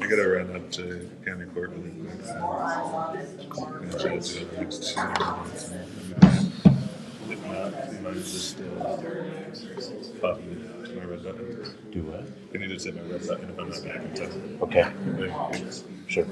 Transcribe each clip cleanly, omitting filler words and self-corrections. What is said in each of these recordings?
I gotta run out to county court really quick. So I'm gonna try to do it the next 2 minutes. If not, you might just pop me to my red button. Do what? I need to hit my red button if I'm not back in time. Okay. Thank you. Sure.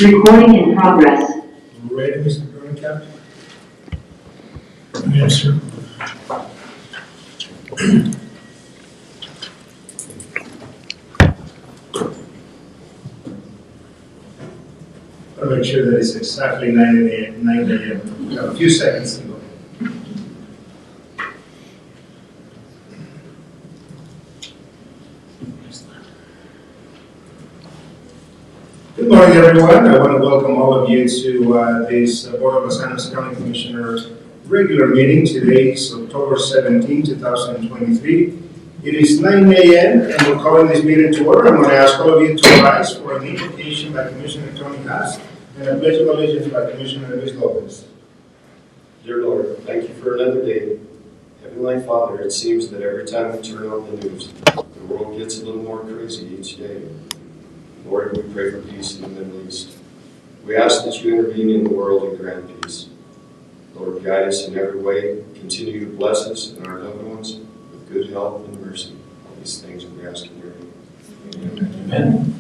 Recording in progress. Ready, Mr. Burlington? Yes, sir. I'll make sure that it's exactly 9 a.m. We have a few seconds to go. Good morning, everyone. I want to welcome all of you to this Board of Los Angeles County Commissioners regular meeting. Today is October 17, 2023. It is 9 a.m. and we're calling this meeting to order. I'm going to ask all of you to rise for an invocation by Commissioner Tony Haas and a pledge of allegiance by Commissioner Luis Lopez. Dear Lord, thank you for another day. Heavenly Father, it seems that every time we turn on the news, the world gets a little more crazy each day. Lord, we pray for peace in the Middle East. We ask that you intervene in the world and grant peace. Lord, guide us in every way. Continue to bless us and our loved ones with good health and mercy. All these things we ask in your name. Amen. Amen.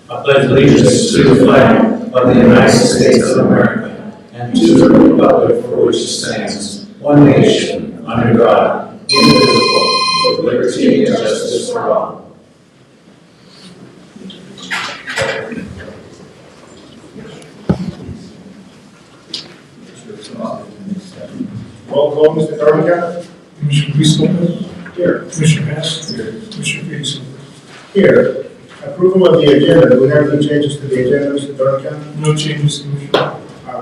I pledge allegiance to the flag of the United States of America and to the republic for which it stands, one nation, under God, indivisible, with liberty and justice for all. Roll call, Mr. Burlington. Commissioner Luis Lopez. Here. Commissioner Hess. Here. Commissioner Tracy D. Here. Approval of the agenda. Do we have any changes to the agenda, Mr. Burlington? No changes, Commissioner.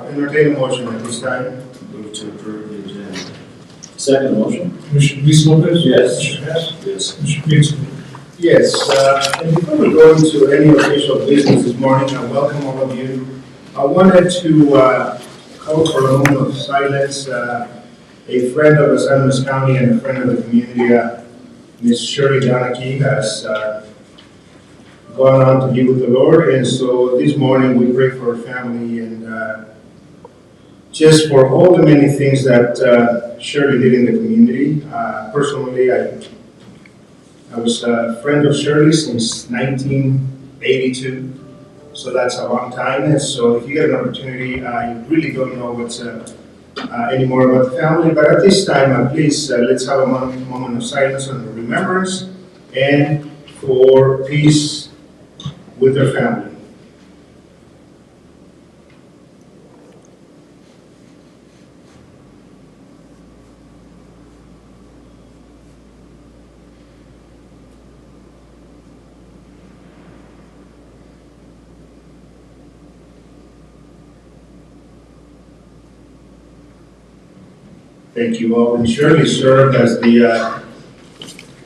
Entertain a motion at this time. Move to approve the agenda. Second motion. Commissioner Luis Lopez. Yes. Commissioner Hess. Yes. Commissioner Tracy D. Yes, and before we go into any official business this morning, I welcome all of you. I wanted to call for a moment of silence. A friend of Los Angeles County and a friend of the community, Ms. Shirley Donachie, has gone on to be with the Lord, and so this morning we pray for her family and just for all the many things that Shirley did in the community. Personally, I was a friend of Shirley since 1982, so that's a long time. And so if you get an opportunity, I really don't know what's any more about the family, but at this time, please let's have a moment of silence and remembrance and for peace with their family. Thank you all. And Shirley served as the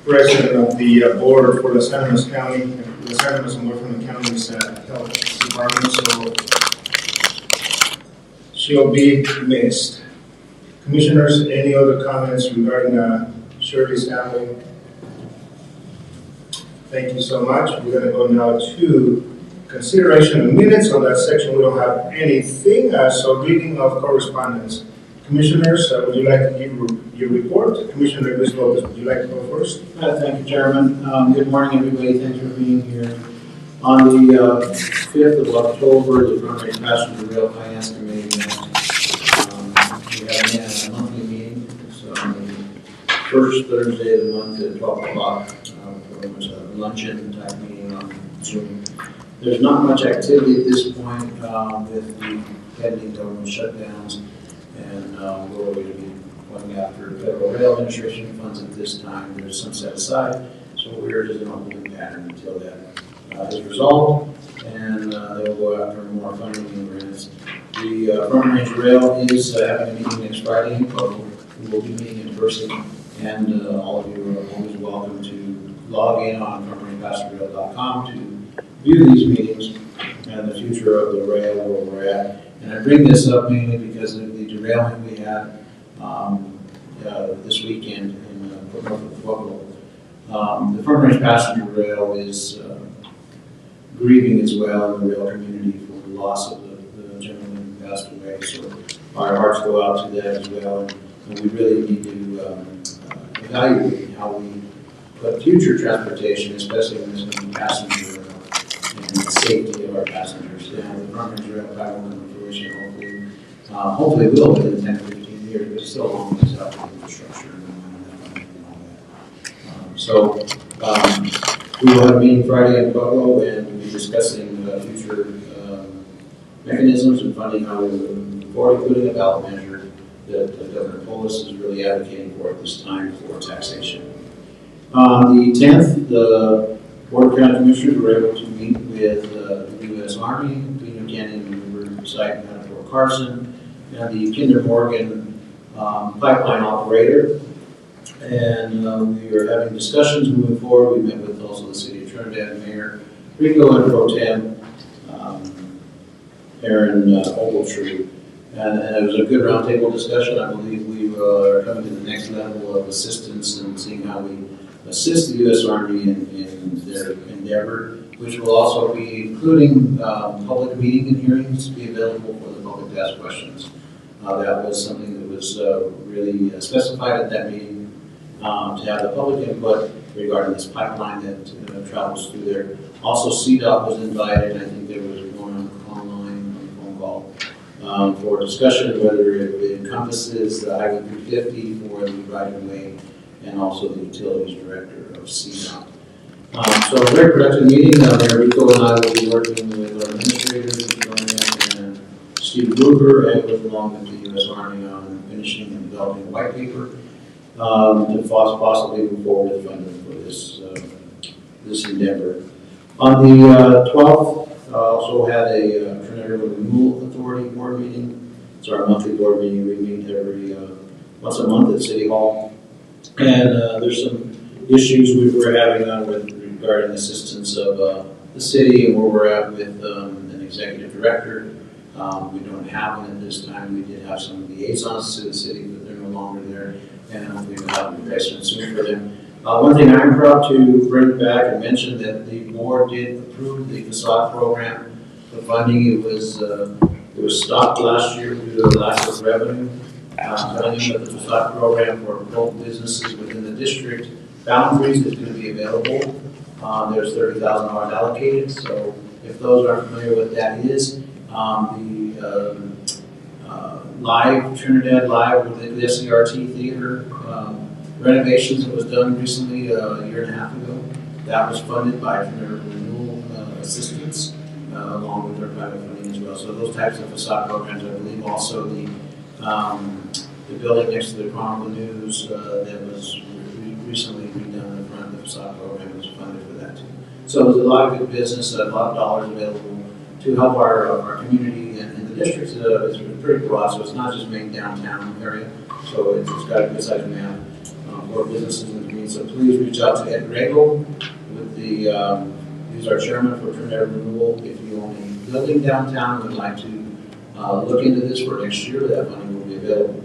president of the board for Los Angeles County, Los Angeles and Northern County's health department, so she'll be missed. Commissioners, any other comments regarding Shirley's family? Thank you so much. We're going to go now to consideration of minutes. On that section, we don't have anything. So reading of correspondence. Commissioners, would you like to give your report? Commissioner Luis Lopez, would you like to go first? Thank you, Chairman. Good morning, everybody. Thanks for being here. On the 5th of October, the Front Range Passenger Rail Finance Committee met. We had a monthly meeting. So on the first Thursday of the month at 12 o'clock, it was a luncheon type meeting on Zoom. There's not much activity at this point with the pending government shutdowns, and we're going to be going after federal rail administration funds at this time. There's some set aside, so we're just in a holding pattern until that is resolved, and they'll go after more funding and grants. The Front Range Rail is having a meeting next Friday in Pueblo. We will be meeting in person, and all of you are always welcome to log in on frontrangepassengerail.com to view these meetings and the future of the rail where we're at. And I bring this up mainly because of the derailment we had this weekend in Pueblo. The Front Range Passenger Rail is grieving as well in the rail community for the loss of the gentleman who passed away. So our hearts go out to that as well. And we really need to evaluate how we put future transportation, especially when it's going to be passenger rail, and the safety of our passengers. And the Front Range Rail probably will come to fruition, hopefully will within 10 to 15 years, but still a long ways out of infrastructure and all that. We will have a meeting Friday in Pueblo, and we'll be discussing future mechanisms and funding, how we move forward, including a ballot measure that Governor Polis is really advocating for at this time for taxation. On the 10th, the Board of County Commissioners were able to meet with the U.S. Army, Pino Canyon River site out of Fort Carson, and the Kinder Morgan pipeline operator. And we are having discussions moving forward. We met with also the City of Trinidad Mayor Rico and Pro Tem Aaron Ogletree. And it was a good roundtable discussion. I believe we are coming to the next level of assistance and seeing how we assist the U.S. Army in their endeavor, which will also be including public meeting and hearings to be available for the public to ask questions. That was something that was really specified at that meeting, to have the public input regarding this pipeline that travels through there. Also, CDOT was invited. I think there was one online phone call for discussion, whether it encompasses the Highway 350 for the right-of-way, and also the Utilities Director of CDOT. So a very productive meeting. Mayor Rico and I will be working with our administrators and Steve Gruber, and with along with the U.S. Army on finishing and developing a white paper to possibly move forward with funding for this endeavor. On the 12th, also had a Trinidad Redevelopment Authority board meeting. It's our monthly board meeting. We meet every once a month at City Hall. And there's some issues we were having on regarding assistance of the city and where we're at with an executive director. We don't have one at this time. We did have some liaisons to the city, but they're no longer there. And hopefully we'll have a replacement soon for them. One thing I'm proud to bring back and mention that the board did approve the facade program. The funding, it was stopped last year due to the lack of revenue. Funding of the facade program for both businesses within the district boundaries is going to be available. There's $30,000 allocated. So if those aren't familiar with what that is, the Trinidad Live with the SERT Theater renovations that was done recently a year and a half ago. That was funded by Trinidad Renewal Assistance along with their private funding as well. So those types of facade programs, I believe also the building next to the Chronicle News that was recently redone in the front, the facade program was funded for that too. So there's a lot of good business, a lot of dollars available to help our community and the district. It's pretty broad, so it's not just main downtown area. So it's got a good sized map for businesses in the community. So please reach out to Ed Grego with the, he's our chairman for Trinidad Renewal. If you own a building downtown and would like to look into this for next year, that money will be available.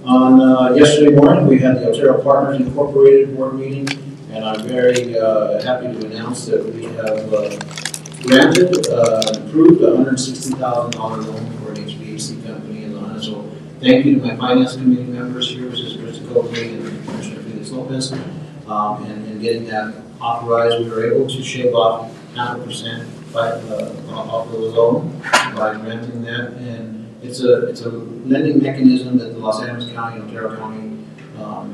On yesterday morning, we had the Otero Partners Incorporated board meeting, And I'm very happy to announce that we have granted, approved a $160,000 loan for an HVAC company in Lana. So thank you to my finance committee members here, Mrs. Krista Coakley and Commissioner Felix Lopez, and getting that authorized. We were able to shave off 0.5% off of the loan by granting that, and it's a lending mechanism that the Los Angeles County, Ontario County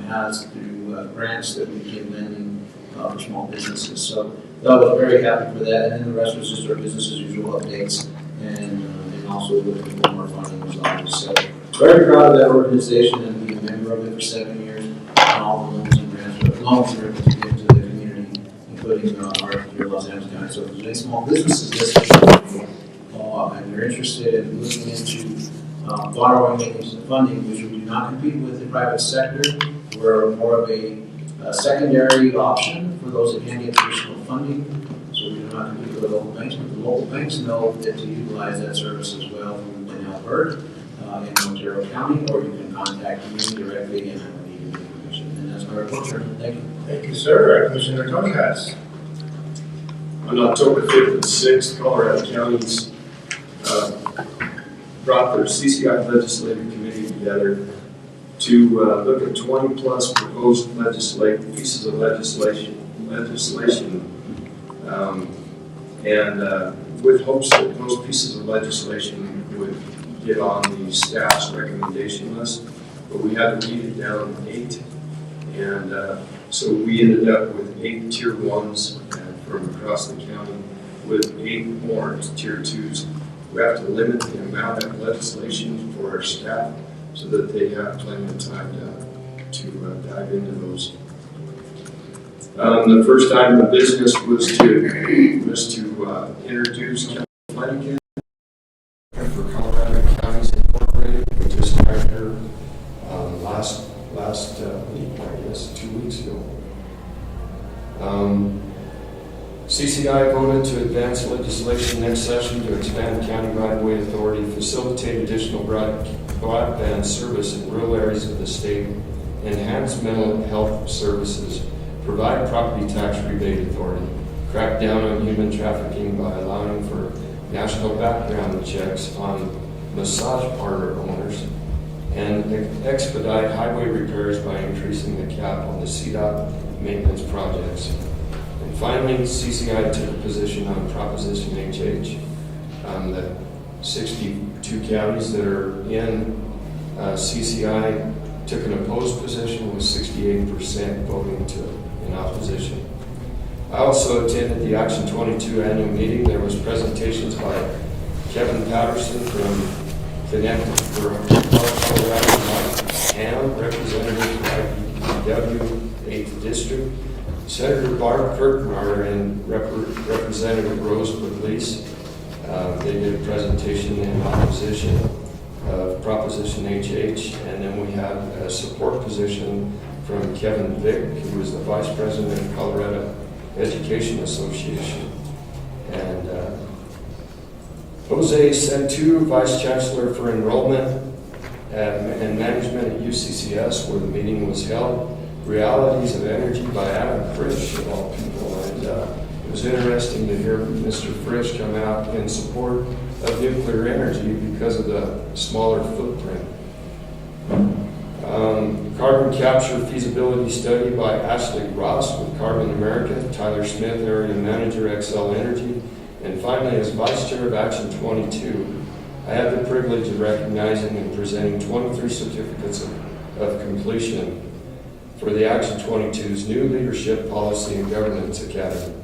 has through grants that we give lending for small businesses. So I was very happy for that, and then the rest was just our business as usual updates, and also looking for more funding as always. So very proud of that organization and being a member of it for 7 years, and all the loans and grants, loans we're able to give to the community, including our here in Los Angeles County. So if there's any small businesses listening, and you're interested in looking into borrowing mechanisms of funding, which we do not compete with the private sector, we're more of a secondary option for those that can't get traditional funding. So we do not compete with the local banks, but the local banks know that to utilize that service as well in Alberta, in Ontario County, or you can contact me directly and I will need your information. And that's my report, sir. Thank you. Thank you, sir. Commissioner Tony has. On October 5th and 6th, Colorado counties brought their CCI legislative committee together to look at 20 plus proposed pieces of legislation, with hopes that those pieces of legislation would get on the staff's recommendation list. But we had to read it down to 8, and so we ended up with 8 tier 1s from across the county, with 8 more tier 2s. We have to limit the amount of legislation for our staff so that they have plenty of time to dive into those. The first item of business was to introduce county planning for Colorado Counties Incorporated. We just hired her last week, I guess, 2 weeks ago. CCI voted to advance legislation next session to expand county right-of-way authority, facilitate additional broadband service in rural areas of the state, enhance mental health services, provide property tax rebate authority, crack down on human trafficking by allowing for national background checks on massage parlor owners, and expedite highway repairs by increasing the cap on the CDOT maintenance projects. And finally, CCI took a position on Proposition HH. The 62 counties that are in CCI took an opposed position, with 68% voting in opposition. I also attended the Action 22 annual meeting. There was presentations by Kevin Patterson from Connecticut for Colorado, Ham, representative by IPW 8th District, Senator Barb Kirkmeyer and Representative Rose Pugliese. They did a presentation in opposition of Proposition HH, and then we have a support position from Kevin Vick, who is the Vice President of Colorado Education Association. And Jose Centu, Vice Chancellor for Enrollment and Management at UCCS, where the meeting was held. Realities of Energy by Adam Frisch, of all people. And it was interesting to hear Mr. Frisch come out in support of nuclear energy because of the smaller footprint. Carbon capture feasibility study by Ashley Ross with Carbon America, Tyler Smith, Area Manager, XL Energy, and finally, as Vice Chair of Action 22, I had the privilege of recognizing and presenting 23 certificates of completion for the Action 22's new Leadership Policy and Governance Academy.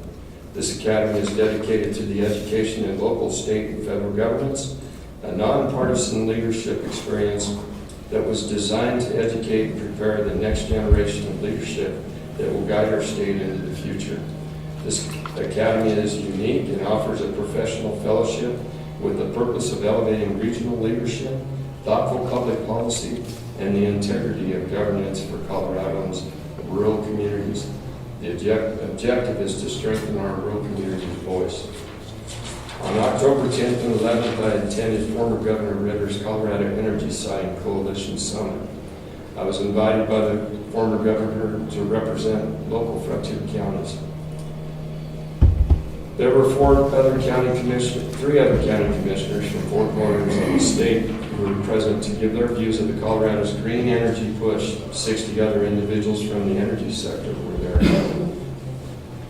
This academy is dedicated to the education in local, state, and federal governments, a nonpartisan leadership experience that was designed to educate and prepare the next generation of leadership that will guide our state into the future. This academy is unique and offers a professional fellowship with the purpose of elevating regional leadership, thoughtful public policy, and the integrity of governance for Coloradoans' rural communities. The objective is to strengthen our rural community's voice. On October 10th and 11th, I attended former Governor Ritter's Colorado Energy Site Coalition Summit. I was invited by the former governor to represent local frontier counties. There were three other county commissioners from 4 corners of the state who were present to give their views of the Colorado's green energy push. 60 other individuals from the energy sector were there.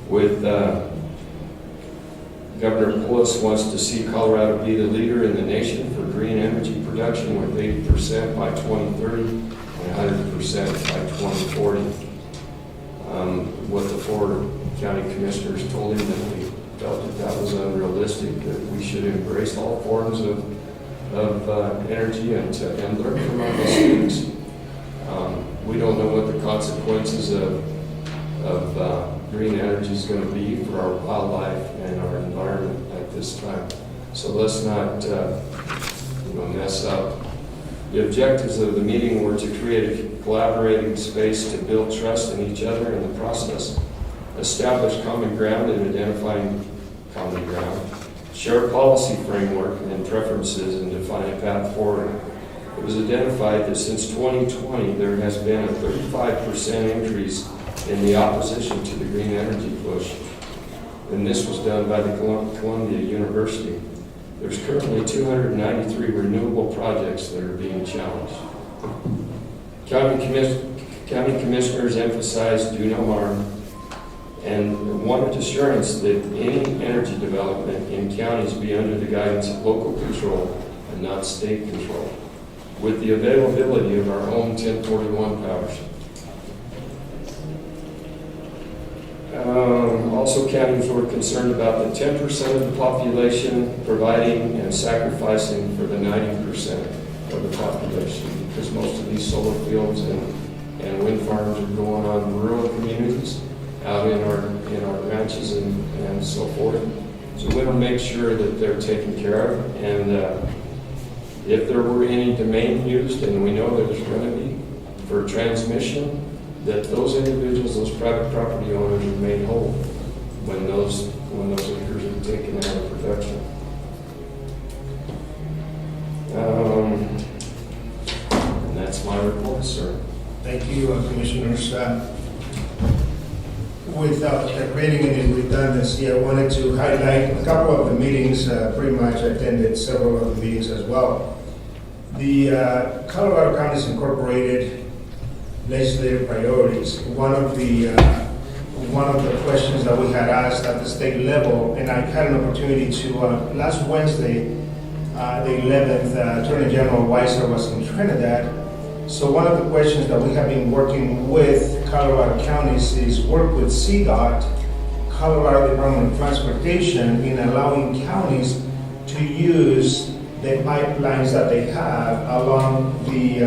With Governor Poulos wants to see Colorado be the leader in the nation for green energy production with 80% by 2030 and 100% by 2040. What the 4 county commissioners told him that we felt that was unrealistic, that we should embrace all forms of energy and learn from our mistakes. We don't know what the consequences of green energy is going to be for our wildlife and our environment at this time. So let's not mess up. The objectives of the meeting were to create a collaborating space to build trust in each other in the process, establish common ground in identifying common ground, share a policy framework and preferences, and define a path forward. It was identified that since 2020, there has been a 35% increase in the opposition to the green energy push, and this was done by the Columbia University. There's currently 293 renewable projects that are being challenged. County commissioners emphasized do no harm and wanted assurance that any energy development in counties be under the guidance of local control and not state control, with the availability of our own 1041 powers. Also, counties were concerned about the 10% of the population providing and sacrificing for the 90% of the population, because most of these solar fields and wind farms are going on in rural communities, out in our ranches and so forth. So we want to make sure that they're taken care of, and if there were any domain used, and we know there's going to be for transmission, that those individuals, those private property owners, are made whole when those acres are taken out of production. And that's my report, sir. Thank you, Commissioners. Without creating any redundancy, I wanted to highlight a couple of the meetings. Pretty much attended several of the meetings as well. The Colorado Counties Incorporated legislative priorities. One of the questions that we had asked at the state level, and I had an opportunity to last Wednesday, the 11th, Attorney General Weiser was in Trinidad. So one of the questions that we have been working with Colorado counties is work with CDOT, Colorado Department of Transportation, in allowing counties to use the pipelines that they have along the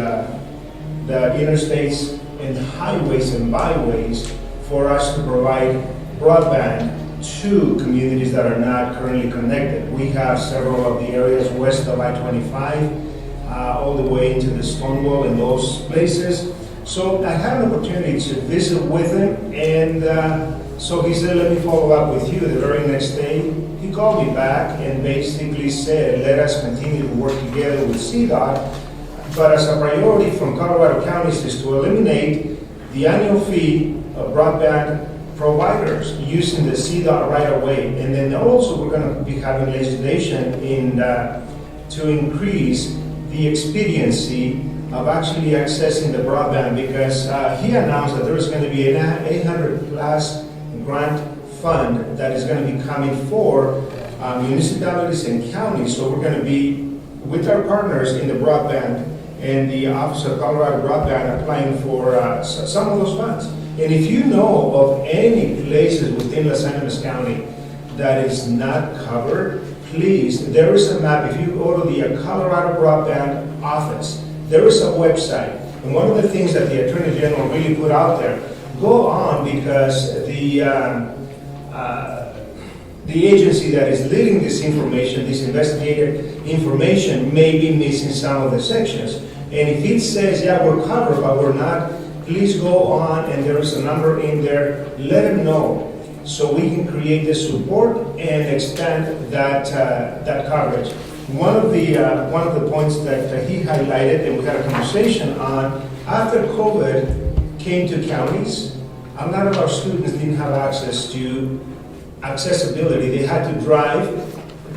interstates and highways and byways for us to provide broadband to communities that are not currently connected. We have several of the areas west of I-25, all the way into the Stonewall and those places. So I had an opportunity to visit with him, and so he said, let me follow up with you. The very next day, he called me back and basically said, let us continue to work together with CDOT, but as a priority from Colorado counties is to eliminate the annual fee of broadband providers using the CDOT right away. And then also we're going to be having legislation to increase the expediency of actually accessing the broadband, because he announced that there is going to be an 800+ grant fund that is going to be coming for municipalities and counties. So we're going to be with our partners in the broadband and the Office of Colorado Broadband applying for some of those funds. And if you know of any places within Los Angeles County that is not covered, please, there is a map. If you go to the Colorado Broadband office, there is a website. And one of the things that the Attorney General really put out there, go on, because the agency that is leading this information, this investigative information, may be missing some of the sections. And if it says, yeah, we're covered, but we're not, please go on, and there is a number in there, let them know, so we can create the support and expand that coverage. One of the points that he highlighted, and we had a conversation on, after COVID came to counties, a lot of our students didn't have access to accessibility. They had to drive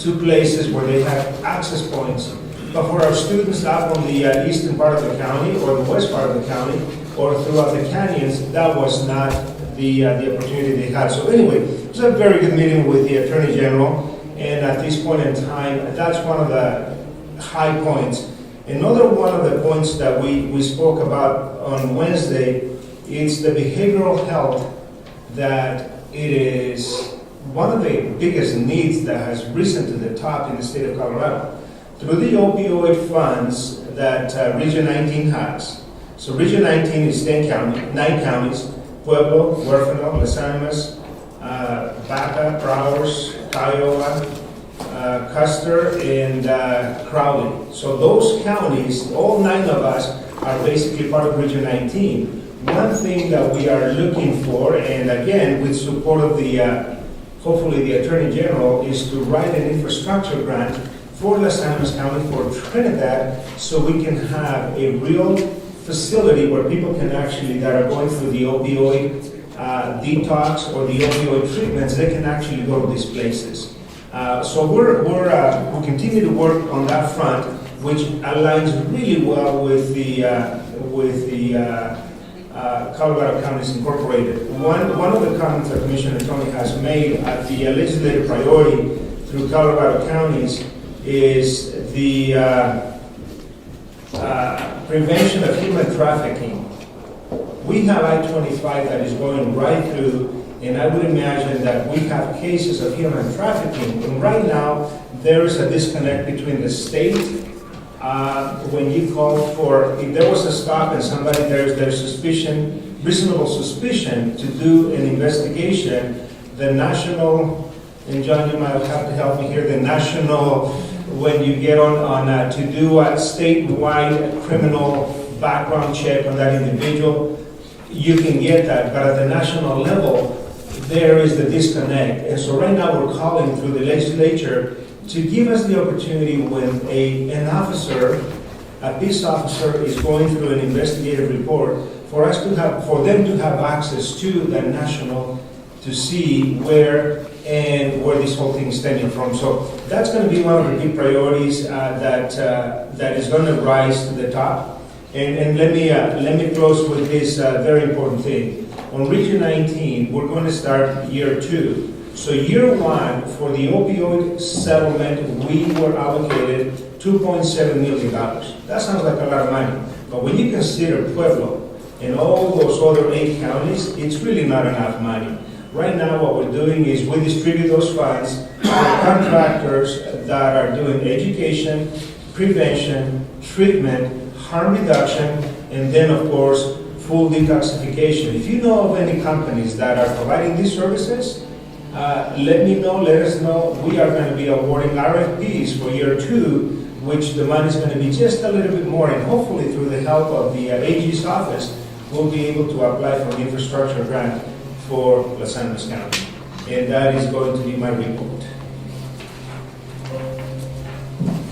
to places where they had access points. But for our students up on the eastern part of the county or the west part of the county or throughout the canyons, that was not the opportunity they had. So anyway, it was a very good meeting with the Attorney General, and at this point in time, that's one of the high points. Another one of the points that we spoke about on Wednesday is the behavioral health, that it is one of the biggest needs that has risen to the top in the state of Colorado. Through the opioid funds that Region 19 has. So Region 19 is 9 counties, Pueblo, Huérfano, Las Animas, Baca, Browers, Kiowa, Custer, and Crowley. So those counties, all 9 of us, are basically part of Region 19. One thing that we are looking for, and again, with support of the, hopefully the Attorney General, is to write an infrastructure grant for Las Animas County, for Trinidad, so we can have a real facility where people can actually, that are going through the opioid detox or the opioid treatments, they can actually go to these places. So we'll continue to work on that front, which aligns really well with the Colorado Counties Incorporated. One of the comments that Commissioner Tony has made at the legislative priority through Colorado counties is the prevention of human trafficking. We have I-25 that is going right through, and I would imagine that we have cases of human trafficking. And right now, there is a disconnect between the state, when you call for, if there was a stop and somebody, there's suspicion, reasonable suspicion to do an investigation, the national, and John, you might have to help me here, the national, when you get on to do a statewide criminal background check on that individual, you can get that, but at the national level, there is the disconnect. And so right now we're calling through the legislature to give us the opportunity when an officer, a peace officer, is going through an investigative report, for them to have access to the national to see where this whole thing is stemming from. So that's going to be one of the big priorities that is going to rise to the top. And let me close with this very important thing. On Region 19, we're going to start year 2. So year 1, for the opioid settlement, we were allocated $2.7 million. That sounds like a lot of money. But when you consider Pueblo and all those other 8 counties, it's really not enough money. Right now, what we're doing is we distribute those funds to contractors that are doing education, prevention, treatment, harm reduction, and then, of course, full detoxification. If you know of any companies that are providing these services, let me know, let us know. We are going to be awarding RFPs for year 2, which the money is going to be just a little bit more, and hopefully through the help of the AG's office, we'll be able to apply for an infrastructure grant for Las Animas County. And that is going to be my report.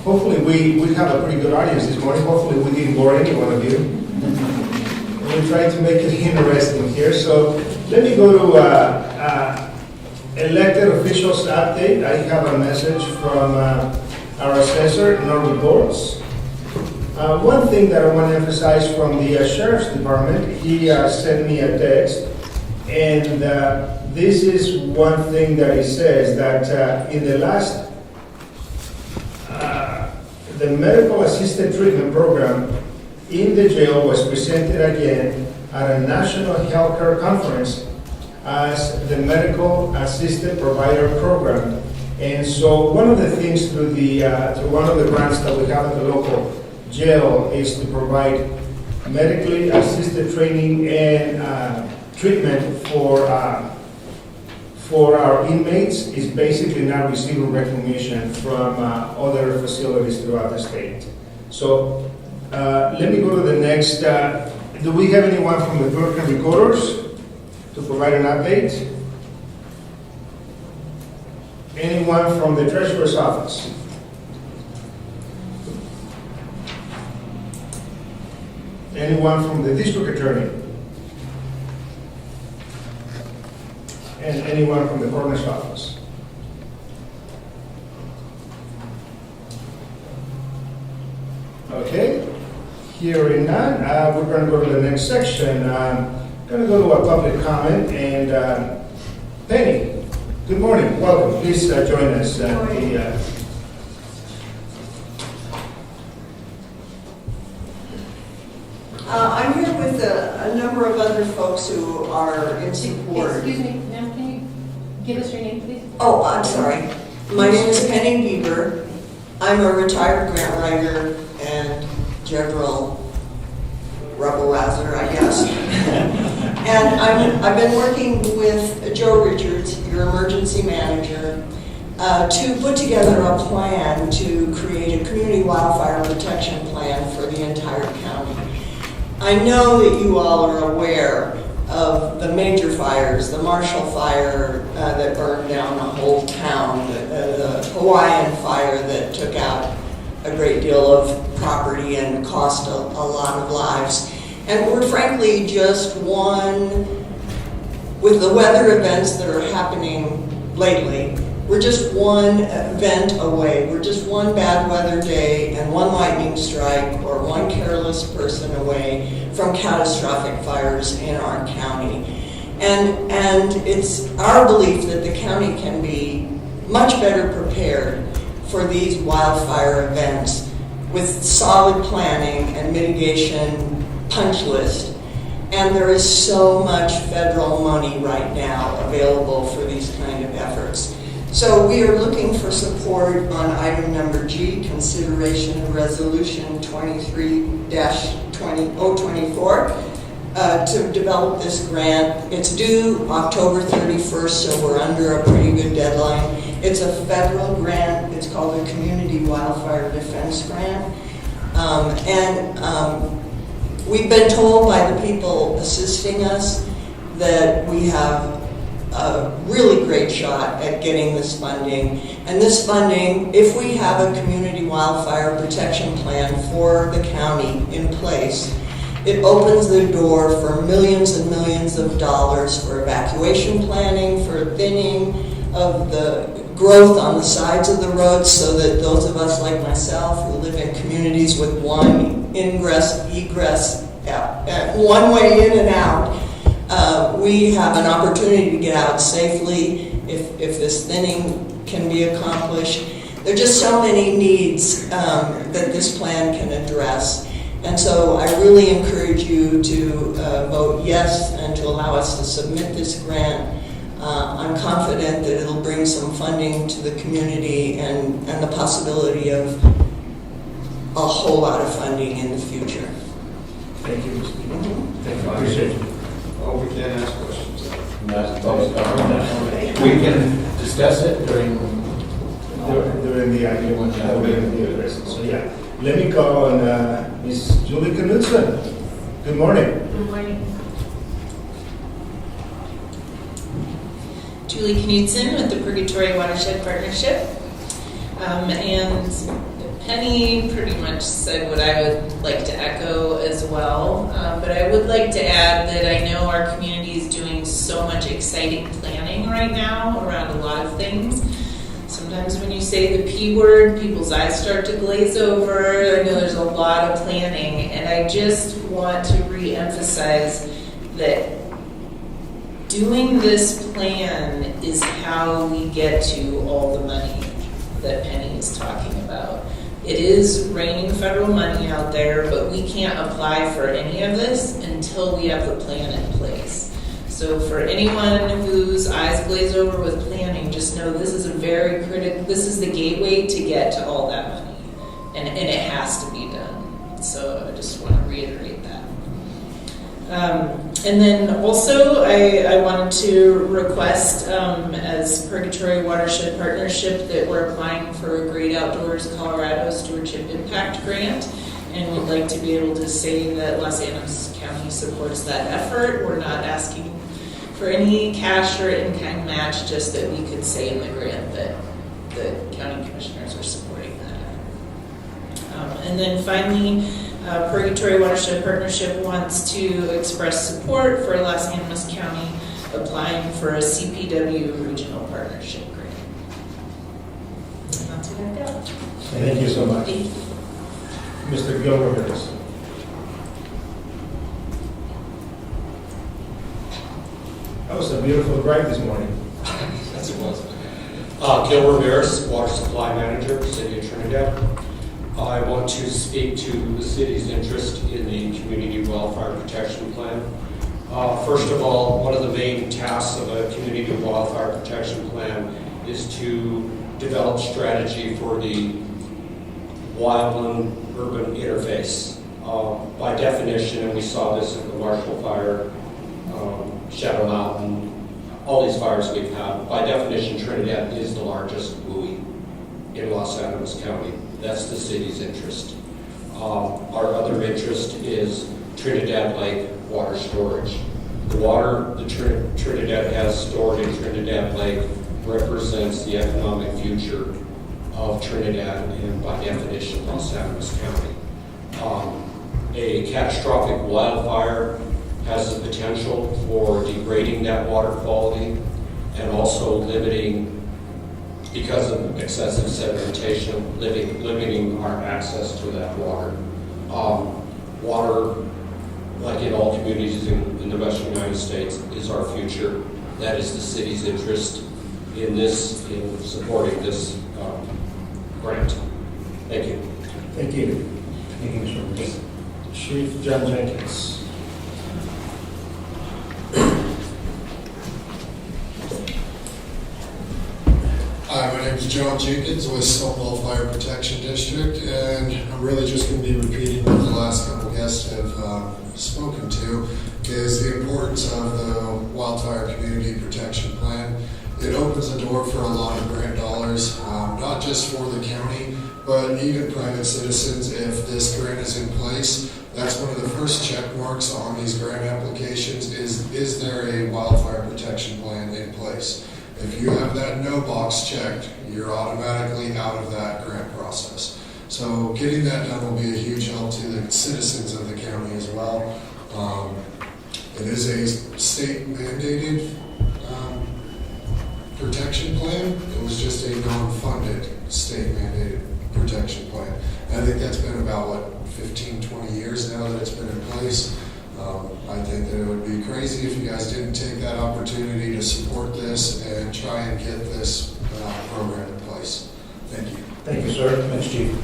Hopefully we have a pretty good audience this morning. Hopefully we didn't bore any one of you. We're trying to make it interesting here. So let me go to elected officials update. I have a message from our assessor in our reports. One thing that I want to emphasize from the Sheriff's Department, he sent me a text, and this is one thing that he says, that in the last, the medical assisted treatment program in the jail was presented again at a national healthcare conference as the medical assisted provider program. And so one of the things through one of the grants that we have at the local jail is to provide medically assisted training and treatment for our inmates. Is basically now receiving recognition from other facilities throughout the state. So let me go to the next. Do we have anyone from the clerk and recorders to provide an update? Anyone from the treasurer's office? Anyone from the district attorney? And anyone from the coroner's office? Okay, hearing none, we're going to go to the next section. Going to go to a public comment, and Penny, good morning, welcome. Please join us at the. I'm here with a number of other folks who are in support. Excuse me, ma'am, can you give us your name, please? Oh, I'm sorry. My name is Penny Bieber. I'm a retired grant writer and general rebel-rouser, I guess. And I've been working with Joe Richards, your emergency manager, to put together a plan to create a community wildfire protection plan for the entire county. I know that you all are aware of the major fires, the Marshall Fire that burned down the whole town, the Hawaiian fire that took out a great deal of property and cost a lot of lives. And we're frankly just with the weather events that are happening lately, we're just one event away. We're just one bad weather day and one lightning strike or one careless person away from catastrophic fires in our county. And it's our belief that the county can be much better prepared for these wildfire events with solid planning and mitigation punch list. And there is so much federal money right now available for these kind of efforts. So we are looking for support on item number G, consideration of resolution 23-024 to develop this grant. It's due October 31st, so we're under a pretty good deadline. It's a federal grant. It's called the Community Wildfire Defense Grant. We've been told by the people assisting us that we have a really great shot at getting this funding. And this funding, if we have a community wildfire protection plan for the county in place, it opens the door for millions and millions of dollars for evacuation planning, for thinning of the growth on the sides of the roads so that those of us like myself who live in communities with one ingress, egress, one way in and out, we have an opportunity to get out safely if this thinning can be accomplished. There are just so many needs that this plan can address. And so I really encourage you to vote yes and to allow us to submit this grant. I'm confident that it'll bring some funding to the community and the possibility of a whole lot of funding in the future. Thank you, Ms. Bieber. Thank you. Appreciate it. Oh, we can't ask questions. We can discuss it during. During the address. So yeah, let me call on Ms. Julie Knudsen. Good morning. Good morning. Julie Knudsen with the Purgatory Watershed Partnership. And Penny pretty much said what I would like to echo as well. But I would like to add that I know our community is doing so much exciting planning right now around a lot of things. Sometimes when you say the P word, people's eyes start to glaze over. I know there's a lot of planning, and I just want to re-emphasize that doing this plan is how we get to all the money that Penny is talking about. It is raining federal money out there, but we can't apply for any of this until we have the plan in place. So for anyone whose eyes glaze over with planning, just know this is a very critical, this is the gateway to get to all that money. And it has to be done. So I just want to reiterate that. And then also I wanted to request as Purgatory Watershed Partnership that we're applying for a Great Outdoors Colorado Stewardship Impact Grant. And we'd like to be able to say that Los Angeles County supports that effort. We're not asking for any cash or in-kind match, just that we could say in the grant that the county commissioners are supporting that. And then finally, Purgatory Watershed Partnership wants to express support for Los Animas County applying for a CPW Regional Partnership Grant. And that's what I got. Thank you so much. Thank you. Mr. Gilbert. That was a beautiful drive this morning. Yes, it was. Gil Ramirez, Water Supply Manager, City of Trinidad. I want to speak to the city's interest in the Community Wildfire Protection Plan. First of all, one of the main tasks of a Community Wildfire Protection Plan is to develop strategy for the wildland-urban interface. By definition, and we saw this in the Marshall Fire, Shadow Mountain, all these fires we've had, by definition, Trinidad is the largest buoy in Los Animas County. That's the city's interest. Our other interest is Trinidad Lake water storage. The water the Trinidad has stored in Trinidad Lake represents the economic future of Trinidad and by definition Los Animas County. A catastrophic wildfire has the potential for degrading that water quality and also limiting, because of excessive sedimentation, limiting our access to that water. Water, like in all communities in the Western United States, is our future. That is the city's interest in supporting this grant. Thank you. Thank you. Thank you, Mr. Ramirez. Chief John Jenkins. Hi, my name is John Jenkins with Stonewall Fire Protection District, and I'm really just going to be repeating what the last couple guests have spoken to, is the importance of the Wildfire Community Protection Plan. It opens the door for a lot of grant dollars, not just for the county, but even private citizens. If this grant is in place, that's one of the first check marks on these grant applications is there a wildfire protection plan in place? If you have that no box checked, you're automatically out of that grant process. So getting that done will be a huge help to the citizens of the county as well. It is a state mandated protection plan. It was just a non-funded state mandated protection plan. And I think that's been about, 15, 20 years now that it's been in place. I think that it would be crazy if you guys didn't take that opportunity to support this and try and get this program in place. Thank you. Thank you, sir. Thanks, Chief.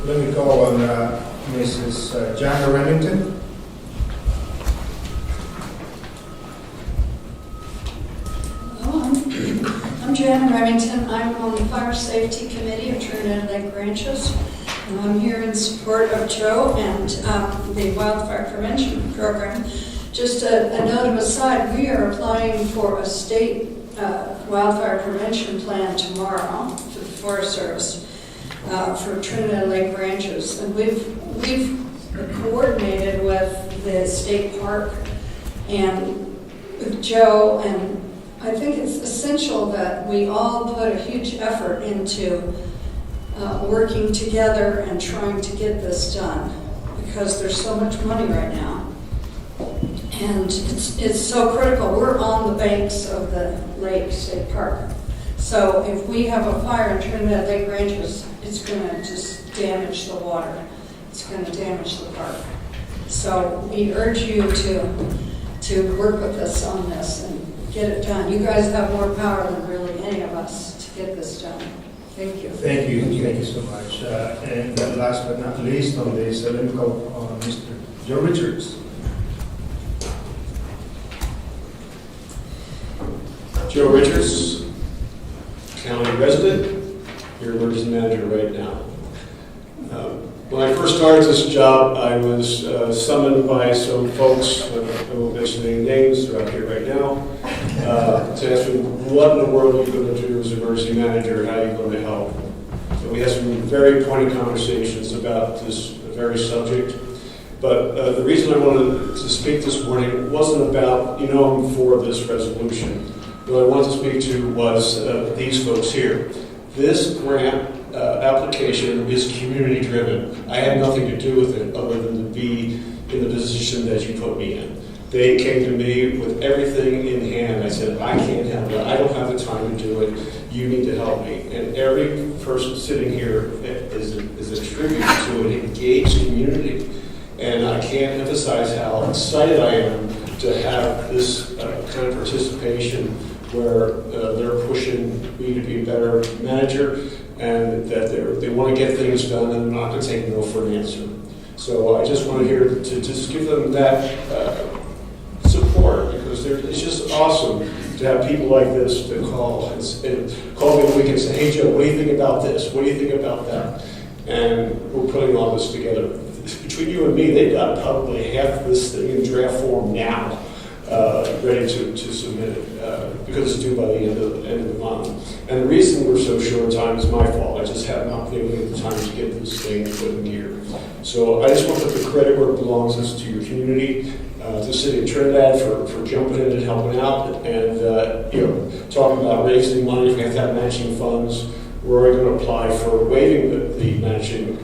Let me call on Mrs. Jana Remington. Hello, I'm Jan Remington. I'm on the Fire Safety Committee of Trinidad Lake Branches. And I'm here in support of Joe and the Wildfire Prevention Program. Just a note of aside, we are applying for a state wildfire prevention plan tomorrow to the Forest Service for Trinidad Lake Branches. And we've coordinated with the state park and with Joe, and I think it's essential that we all put a huge effort into working together and trying to get this done, because there's so much money right now. And it's so critical. We're on the banks of the Lake State Park. So if we have a fire in Trinidad Lake Branches, it's going to just damage the water. It's going to damage the park. So we urge you to work with us on this and get it done. You guys have more power than really any of us to get this done. Thank you. Thank you. Thank you so much. And last but not least on this, let me call on Mr. Joe Richards. Joe Richards, county resident, your emergency manager right now. When I first started this job, I was summoned by some folks, I won't mention any names, they're out here right now, to ask me, what in the world are you going to do as emergency manager, how are you going to help? And we had some very pointed conversations about this very subject. But the reason I wanted to speak this morning wasn't about, I'm for this resolution. What I wanted to speak to was these folks here. This grant application is community driven. I had nothing to do with it other than to be in the position that you put me in. They came to me with everything in hand. I said, I can't handle it. I don't have the time to do it. You need to help me. And every person sitting here is a tribute to an engaged community. And I can't emphasize how excited I am to have this kind of participation where they're pushing me to be a better manager and that they want to get things done and they're not going to take no for an answer. So I just want to hear to just give them that support, because it's just awesome to have people like this to call me a week and say, hey Joe, what do you think about this? What do you think about that? And we're putting all this together. Between you and me, they've got probably half this thing in draft form now, ready to submit it, because it's due by the end of the month. And the reason we're so short on time is my fault. I just have not been able to get the time to get this thing put in gear. So I just want to put the credit where it belongs to your community, to the city of Trinidad for jumping in and helping out, and talking about raising money. If we have to have matching funds, we're already going to apply for waiving the matching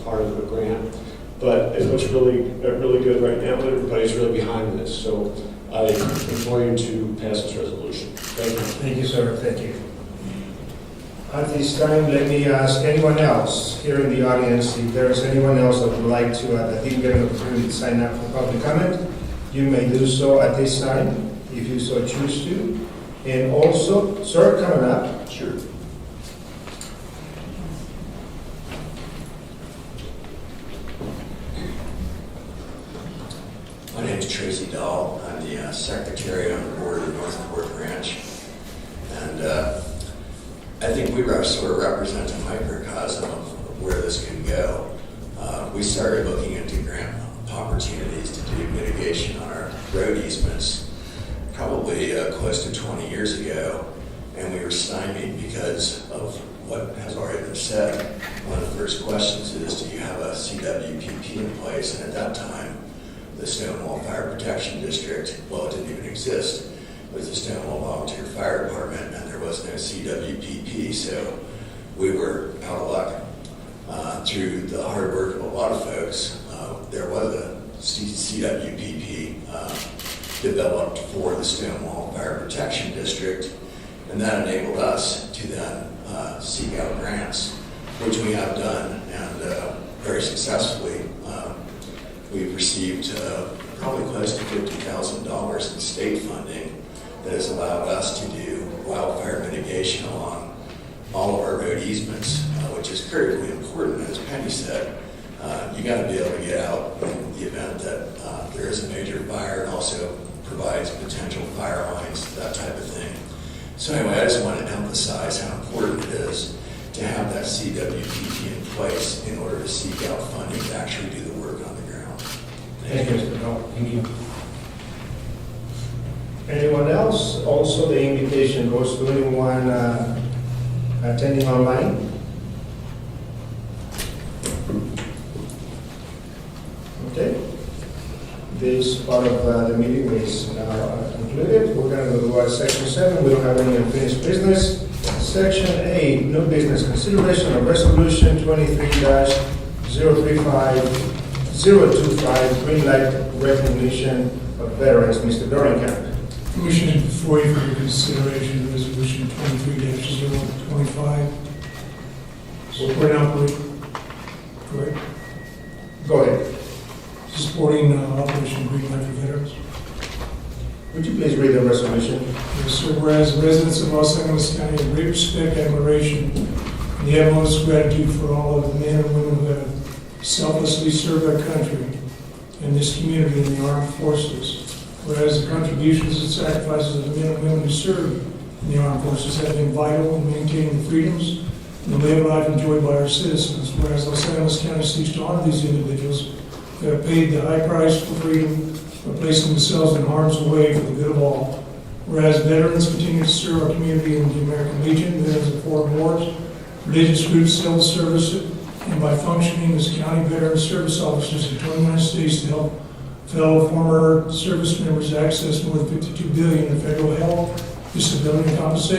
part of the grant. But it looks really good right now. Everybody's really behind this, so I implore you to pass this resolution. Thank you. Thank you, sir. Thank you. At this time, let me ask anyone else here in the audience, if there is anyone else that would like to, that didn't get an opportunity to sign up for public comment, you may do so at this time, if you so choose to. And also, sir, coming up. Sure. My name is Tracy D. I'm the secretary on the board of the North Port Branch. And I think we sort of represent a microcosm of where this can go. We started looking into grant opportunities to do mitigation on our road easements probably close to 20 years ago, and we were stymied because of what has already been said. One of the first questions is, do you have a CWPP in place? And at that time, the Stonewall Fire Protection District, well, it didn't even exist. It was the Stonewall Volunteer Fire Department, and there was no CWPP, so we were out of luck. Through the hard work of a lot of folks, there was a CWPP developed for the Stonewall Fire Protection District, and that enabled us to then seek out grants, which we have done, and very successfully. We've received probably close to $50,000 in state funding that has allowed us to do wildfire mitigation along all of our road easements, which is critically important. As Penny said, you got to be able to get out in the event that there is a major fire, and also provides potential fire lines, that type of thing. So anyway, I just want to emphasize how important it is to have that CWPP in place in order to seek out funding to actually do the work on the ground. Thank you, Mr. Bell. Thank you. Anyone else? Also, the invitation goes to anyone attending online. Okay. This part of the meeting is now concluded. We're going to go to Section 7. We don't have any unfinished business. Section 8, new business. Consideration of Resolution 23-025, green light recognition of veterans. Mr. Dorrington. Commission before you for consideration of Resolution 23-025. Support and operate. Correct? Go ahead. Supporting Operation Green Light for Veterans. Would you please read the resolution? Yes, sir. Whereas residents of Los Angeles County have great respect, admiration, and the utmost gratitude for all of the men and women who have selflessly served our country and this community in the armed forces. Whereas the contributions and sacrifices of the men and women who serve in the armed forces have been vital in maintaining the freedoms and the way of life enjoyed by our citizens. Whereas Los Angeles County seeks to honor these individuals who have paid the high price for freedom by placing themselves in harm's way for the good of all. Whereas veterans continue to serve our community in the American Legion, veterans of foreign wars, religious groups, civil service, and by functioning as county veteran service officers in 29 states to help fellow former service members access more than $52 billion in federal health, disability, and compensation